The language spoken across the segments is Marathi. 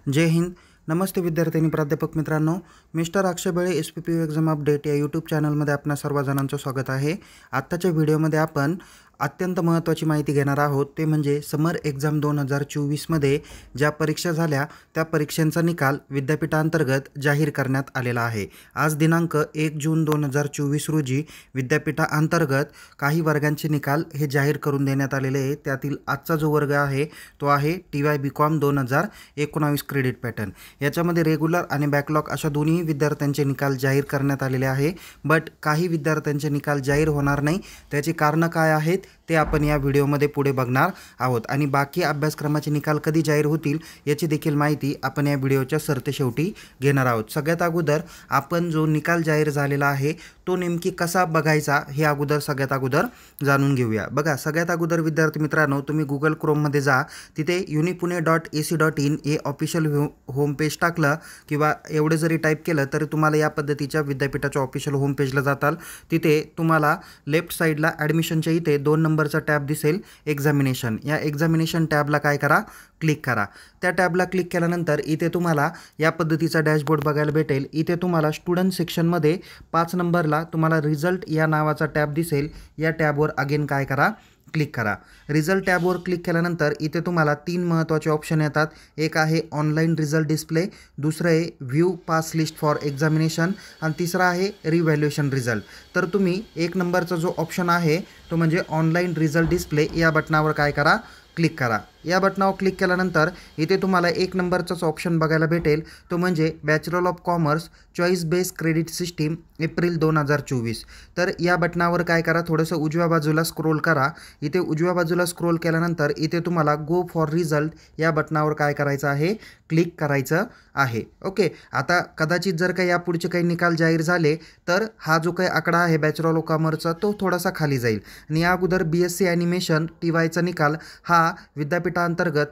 जय हिंद. नमस्ते विद्यार्थ्यांनी प्राध्यापक मित्रांनो, मिस्टर अक्षय बळे SPPU एक्झाम अपडेट या यूट्यूब चॅनलमध्ये आपणा सर्वजणांचं स्वागत आहे. आत्ताच्या व्हिडिओमध्ये आपण अत्यंत महत्त्वाची माहिती घेणार आहोत, ते म्हणजे समर एक्झाम 2024 मध्ये ज्या परीक्षा झाल्या त्या परीक्षांचा निकाल विद्यापीठांतर्गत जाहीर करण्यात आलेला आहे. आज दिनांक 1 जून 2024 रोजी विद्यापीठांतर्गत काही वर्गांचे निकाल हे जाहीर करून देण्यात आलेले आहे. त्यातील आजचा जो वर्ग आहे तो आहे TY BCom 2019 क्रेडिट पॅटर्न. याच्यामध्ये रेग्युलर आणि बॅकलॉग अशा दोन्ही विद्यार्थ्यांचे निकाल जाहीर करण्यात आलेले आहे. बट काही विद्यार्थ्यांचे निकाल जाहीर होणार नाही. त्याची कारणं काय आहेत ते आपण या व्हिडिओमध्ये पुढे बघणार आहोत आणि बाकी अभ्यासक्रमाचे निकाल कधी जाहीर होतील याची देखील माहिती आपण या व्हिडिओच्या सरतेशेवटी घेणार आहोत. सगळ्यात अगोदर आपण जो निकाल जाहीर झालेला आहे तो नेमकी कसा बघायचा हे सगळ्यात अगोदर जाणून घेऊया. बघा, सगळ्यात अगोदर विद्यार्थी मित्रांनो, तुम्ही गुगल क्रोममध्ये जा, तिथे unipune.ac.in हे ऑफिशियल होम पेज टाकलं किंवा एवढे जरी टाईप केलं तरी तुम्हाला या पद्धतीच्या विद्यापीठाच्या ऑफिशियल होम पेजला जाताल. तिथे तुम्हाला लेफ्ट साईडला ॲडमिशनच्या इथे 2 नंबरचा टॅब दिसेल, एक्झामिनेशन. या एक्झामिनेशन टॅबला काय करा, क्लिक करा. त्या टॅबला क्लिक केल्यानंतर इथे तुम्हाला या पद्धतीचा डॅशबोर्ड बघायला भेटेल. इथे तुम्हाला स्टुडंट सेक्शनमध्ये 5 नंबरला तुम्हाला रिझल्ट या नावाचा टॅब दिसेल. या टॅबवर अगेन काय करा, क्लिक करा. रिझल्ट टॅबवर क्लिक केल्यानंतर इथे तुम्हाला 3 महत्त्वाचे ऑप्शन येतात. एक आहे ऑनलाईन रिझल्ट डिस्प्ले, दुसरं आहे view pass list for examination आणि तिसरा आहे रिव्हॅल्युएशन रिझल्ट. तर तुम्ही 1 नंबरचा जो ऑप्शन आहे तो म्हणजे ऑनलाईन रिझल्ट डिस्प्ले या बटनावर काय करा, क्लिक करा. या बटनावर क्लिक केल्यानंतर इथे तुम्हाला 1 नंबरचाच ऑप्शन बघायला भेटेल, तो म्हणजे bachelor of commerce choice based credit system April 2024. तर या बटनावर काय करा, थोडंसं उजव्या बाजूला स्क्रोल करा. इथे उजव्या बाजूला स्क्रोल केल्यानंतर इथे तुम्हाला गो फॉर रिझल्ट या बटनावर काय करायचं आहे, क्लिक करायचं आहे. ओके, आता कदाचित जर का यापुढचे काही निकाल जाहीर झाले तर हा जो काही आकडा आहे बॅचलर ऑफ कॉमर्सचा तो थोडासा खाली जाईल. आणि या अगोदर BSc ॲनिमेशन TYचा निकाल हा विद्यापीठांतर्गत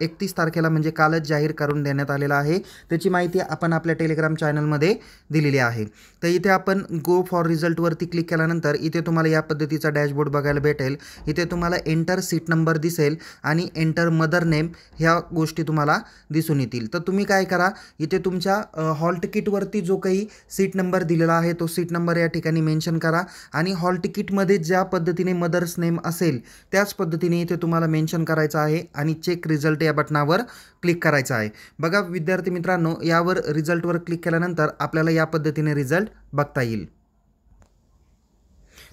31 तारखेला म्हणजे कालच जाहीर करून देण्यात आलेला आहे. त्याची माहिती आपण आपल्या टेलिग्राम चॅनलमध्ये दिलेली आहे. तर इथे आपण गो फॉर रिझल्टवरती क्लिक केल्यानंतर इथे तुम्हाला या पद्धतीचा डॅशबोर्ड बघायला भेटेल. इथे तुम्हाला एंटर सीट नंबर दिसेल आणि एंटर मदर नेम ह्या गोष्टी तुम्हाला दिसून येतील. तर तुम्ही काय करा, इथे तुमच्या हॉल तिकीटवरती जो काही सीट नंबर दिलेला आहे तो सीट नंबर या ठिकाणी मेन्शन करा आणि हॉल तिकीटमध्ये ज्या पद्धतीने मदर्स नेम असेल त्याच पद्धतीने इथे तुम्हाला मेन्शन करायचं आहे आणि चेक रिझल्ट या बटनावर क्लिक करायचं आहे. बघा विद्यार्थी मित्रांनो, यावर रिझल्टवर क्लिक केल्यानंतर आपल्याला या पद्धतीने रिझल्ट बघता येईल.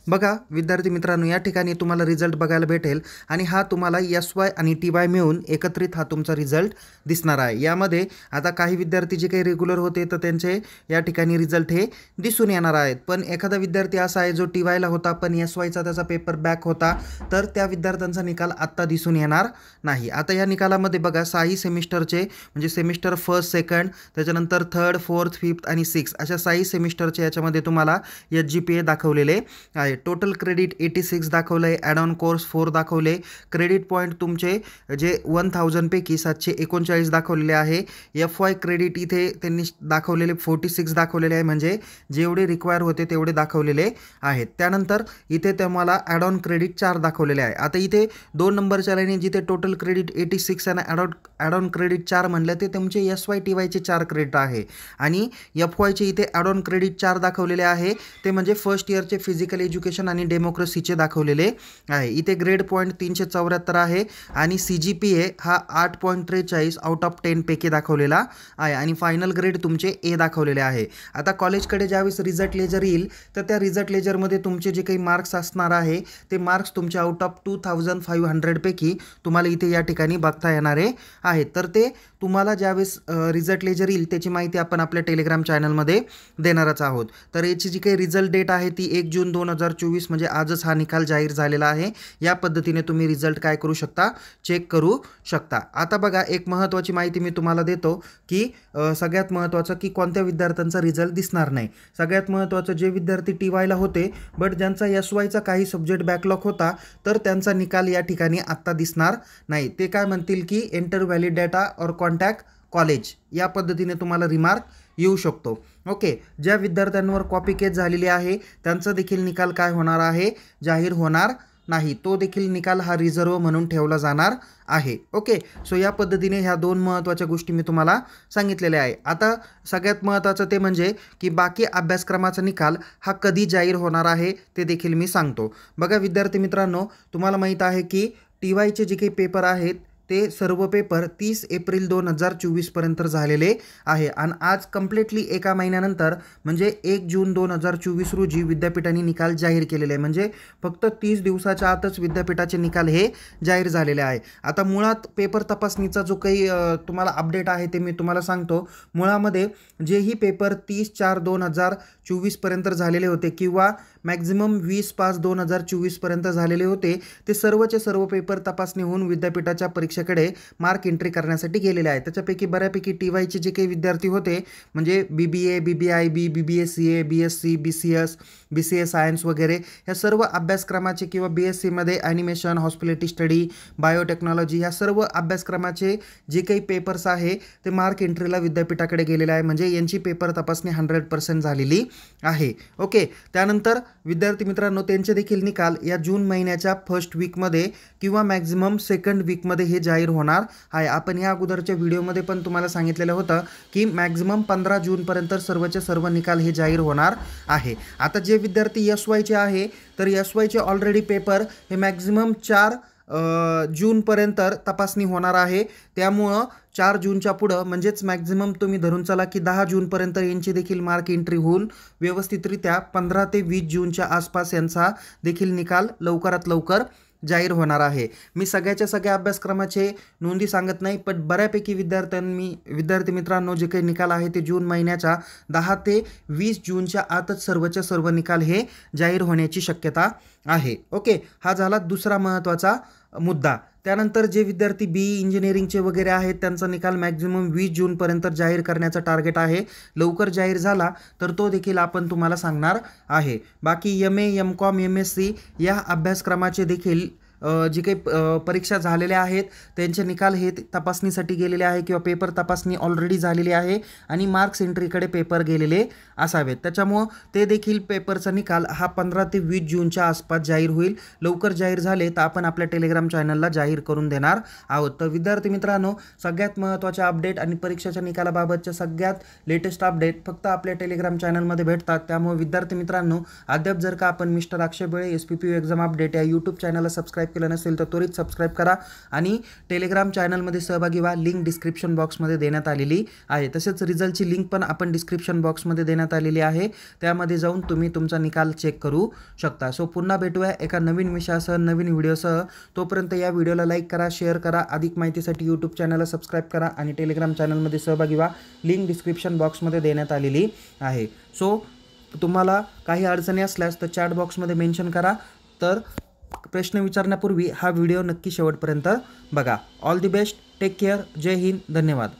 बघा विद्यार्थी मित्रांनो, या ठिकाणी तुम्हाला रिझल्ट बघायला भेटेल आणि हा तुम्हाला SY आणि TY मिळून एकत्रित हा तुमचा रिझल्ट दिसणार आहे. यामध्ये आता काही विद्यार्थी जे काही रेग्युलर होते तर त्यांचे या ठिकाणी रिझल्ट हे दिसून येणार आहेत. पण एखादा विद्यार्थी असा आहे जो TYला होता पण SYचा त्याचा पेपर बॅक होता, तर त्या विद्यार्थ्यांचा निकाल आत्ता दिसून येणार नाही. आता या निकालामध्ये बघा 6 सेमिस्टरचे म्हणजे सेमिस्टर फर्स्ट, सेकंड, त्याच्यानंतर थर्ड, फोर्थ, फिफ्थ आणि 6 अशा 6 सेमिस्टरचे याच्यामध्ये तुम्हाला SGPA दाखवलेले आहे. टोटल क्रेडिट 86 दाखवलं आहे, ॲड ऑन कोर्स 4 दाखवले, क्रेडिट पॉईंट तुमचे जे 1000 पैकी 739 दाखवलेले आहे. FY क्रेडिट इथे त्यांनी दाखवलेले 46 दाखवलेले आहे, म्हणजे जेवढे रिक्वायर होते तेवढे दाखवलेले आहेत. त्यानंतर इथे तुम्हाला ॲड ऑन क्रेडिट 4 दाखवलेले आहे. आता इथे 2 नंबरच्या लाईनी जिथे टोटल क्रेडिट 86 आणि ॲड ऑन क्रेडिट 4 म्हणलं ते तुमचे SY TYचे 4 क्रेडिट आहे आणि FYचे इथे ॲड ऑन क्रेडिट 4 दाखवलेले आहे, ते म्हणजे फर्स्ट इयरचे फिजिकल एज्युकेशन आणि डेमोक्रेसीचे दाखवलेले आहे. इथे ग्रेड पॉईंट 374 आहे आणि CGPA हा 8.43 आउट ऑफ 10 पैकी दाखवलेला आहे आणि फायनल ग्रेड तुमचे A दाखवलेले आहे. आता कॉलेजकडे ज्यावेळेस रिझल्ट लेजर येईल तर त्या रिझल्ट लेजरमध्ये तुमचे जे काही मार्क्स असणार आहे ते मार्क्स तुमचे आउट ऑफ 2500 पैकी तुम्हाला इथे या ठिकाणी बघता येणारे आहेत. तर ते तुम्हाला ज्यावेळेस रिझल्ट लेजर येईल त्याची माहिती आपण आपल्या टेलिग्राम चॅनलमध्ये देणारच आहोत. तर याची जी काही रिझल्ट डेट आहे ती 1 जून 2024 म्हणजे आजच हा निकाल जाहीर झालेला आहे. या पद्धतीने तुम्ही रिझल्ट काय करू शकता, चेक करू शकता. आता बघा एक महत्त्वाची माहिती मी तुम्हाला देतो की सगळ्यात महत्त्वाचं की कोणत्या विद्यार्थ्यांचा रिझल्ट दिसणार नाही. सगळ्यात महत्त्वाचं जे विद्यार्थी TYला होते बट ज्यांचा SYचा काही सब्जेक्ट बॅकलॉग होता तर त्यांचा निकाल या ठिकाणी आत्ता दिसणार नाही. ते काय म्हणतील की एंटर व्हॅलिड डेटा और कॉन्टॅक्ट कॉलेज या पद्धतीने तुम्हाला रिमार्क येऊ शकतो. ओके, ज्या विद्यार्थ्यांवर कॉपी केस झालेली आहे त्यांचा देखील निकाल काय होणार आहे, जाहीर होणार नाही, तो देखील निकाल हा रिझर्व म्हणून ठेवला जाणार आहे. ओके, सो या पद्धतीने ह्या दोन महत्त्वाच्या गोष्टी मी तुम्हाला सांगितलेल्या आहे. आता सगळ्यात महत्त्वाचं ते म्हणजे की बाकी अभ्यासक्रमाचा निकाल हा कधी जाहीर होणार आहे ते देखील मी सांगतो. बघा विद्यार्थी मित्रांनो, तुम्हाला माहीत आहे की TYचे जे काही पेपर आहेत ते सर्व पेपर 30 एप्रिल 2024 पर्यंत झालेले आहे आणि आज कम्प्लिटली एका महिन्यानंतर म्हणजे 1 जून 2024 रोजी विद्यापीठाने निकाल जाहीर केलेले आहे. म्हणजे फक्त 30 दिवसाच्या आतच विद्यापीठाचे निकाल हे जाहीर झालेले आहे. आता मुळात पेपर तपासणीचा जो काही तुम्हाला अपडेट आहे ते मी तुम्हाला सांगतो. मुळामध्ये जेही पेपर 30/4/2024 पर्यंत झालेले होते किंवा मॅक्झिमम 20/5/2024 पर्यंत झालेले होते, ते सर्वचे सर्व पेपर तपासणी होऊन विद्यापीठाच्या परीक्षेकडे मार्क एंट्री करण्यासाठी गेलेले आहे. त्याच्यापैकी बऱ्यापैकी TYचे जे काही विद्यार्थी होते म्हणजे BBA, BBIB, BBA CA, BSc, BCS, BCA science वगैरे ह्या सर्व अभ्यासक्रमाचे किंवा BScमध्ये ॲनिमेशन, हॉस्पिटॅलिटी स्टडी, बायोटेक्नॉलॉजी ह्या सर्व अभ्यासक्रमाचे जे काही पेपर्स आहे ते मार्क एंट्रीला विद्यापीठाकडे गेलेले आहे. म्हणजे यांची पेपर तपासणी 100% झालेली आहे. ओके, त्यानंतर विद्यार्थी मित्रांनो त्यांचे देखील निकाल या जून महिन्याच्या फर्स्ट वीकमध्ये किंवा मॅक्झिमम सेकंड वीकमध्ये हे जाहीर होणार आहे. आपण या अगोदरच्या व्हिडिओमध्ये पण तुम्हाला सांगितलेलं होतं की मॅक्झिमम 15 जूनपर्यंत सर्वचे सर्व निकाल हे जाहीर होणार आहे. आता जे विद्यार्थी SYचे आहे तर SYचे ऑलरेडी पेपर हे मॅक्झिमम 4 जूनपर्यंत तपासणी होणार आहे. त्यामुळं 4 जूनच्या पुढं म्हणजेच मॅक्झिमम तुम्ही धरून चला की 10 जूनपर्यंत यांची देखील मार्क एंट्री होऊन व्यवस्थितरित्या 15 ते 20 जूनच्या आसपास यांचा देखील निकाल लवकरात लवकर जाहीर होणार आहे. मी सगळ्याच्या सगळ्या अभ्यासक्रमाचे नोंदी सांगत नाही, पण बऱ्यापैकी विद्यार्थी मित्रांनो जे काही निकाल आहे ते जून महिन्याच्या 10 ते 20 जूनच्या आतच सर्वच्या सर्व निकाल हे जाहीर होण्याची शक्यता आहे. ओके, हा झाला दुसरा महत्त्वाचा मुद्दा. त्यानंतर जे विद्यार्थी BE इंजिनिअरिंगचे वगैरे आहेत त्यांचा निकाल मॅक्झिमम 20 जूनपर्यंत जाहीर करण्याचं टार्गेट आहे. लवकर जाहीर झाला तर तो देखील आपण तुम्हाला सांगणार आहे. बाकी MA, MCOM, MSc या अभ्यासक्रमाचे देखील जे काही परीक्षा झालेल्या आहेत त्यांचे निकाल हे तपासणीसाठी गेलेले आहे किंवा पेपर तपासणी ऑलरेडी झालेली आहे आणि मार्क्स एंट्रीकडे पेपर गेलेले असावेत. त्याच्यामुळं ते देखील पेपरचा निकाल हा 15 ते 20 जूनच्या आसपास जाहीर होईल. लवकर जाहीर झाले तर आपण आपल्या टेलिग्राम चॅनलला जाहीर करून देणार आहोत. तर विद्यार्थी मित्रांनो, सगळ्यात महत्त्वाच्या अपडेट आणि परीक्षेच्या निकालाबाबतच्या सगळ्यात लेटेस्ट अपडेट फक्त आपल्या टेलिग्राम चॅनलमध्ये भेटतात. त्यामुळे विद्यार्थी मित्रांनो, अद्याप जर का आपण मिस्टर अक्षय बळे SPPU एक्झाम अपडेट या यूट्यूब चॅनलला सबस्क्राईब केलं नसेल तर त्वरित सबस्क्राईब करा आणि टेलिग्राम चॅनलमध्ये सहभागी व्हा. लिंक डिस्क्रिप्शन बॉक्समध्ये देण्यात आलेली आहे. तसेच रिझल्टची लिंक पण आपण डिस्क्रिप्शन बॉक्समध्ये देण्यात आलेली आहे. त्यामध्ये जाऊन तुम्ही तुमचा निकाल चेक करू शकता. सो पुन्हा भेटूया एका नवीन विषयासह, नवीन व्हिडिओसह. तोपर्यंत या व्हिडिओला लाईक करा, शेअर करा. अधिक माहितीसाठी यूट्यूब चॅनलला सबस्क्राईब करा आणि टेलिग्राम चॅनलमध्ये सहभागी व्हा. लिंक डिस्क्रिप्शन बॉक्समध्ये देण्यात आलेली आहे. सो तुम्हाला काही अडचणी असल्यास तर चॅट बॉक्समध्ये मेन्शन करा. तर प्रश्न विचारण्यापूर्वी हा व्हिडिओ नक्की शेवटपर्यंत बघा. All the best, take care, जय हिंद, धन्यवाद.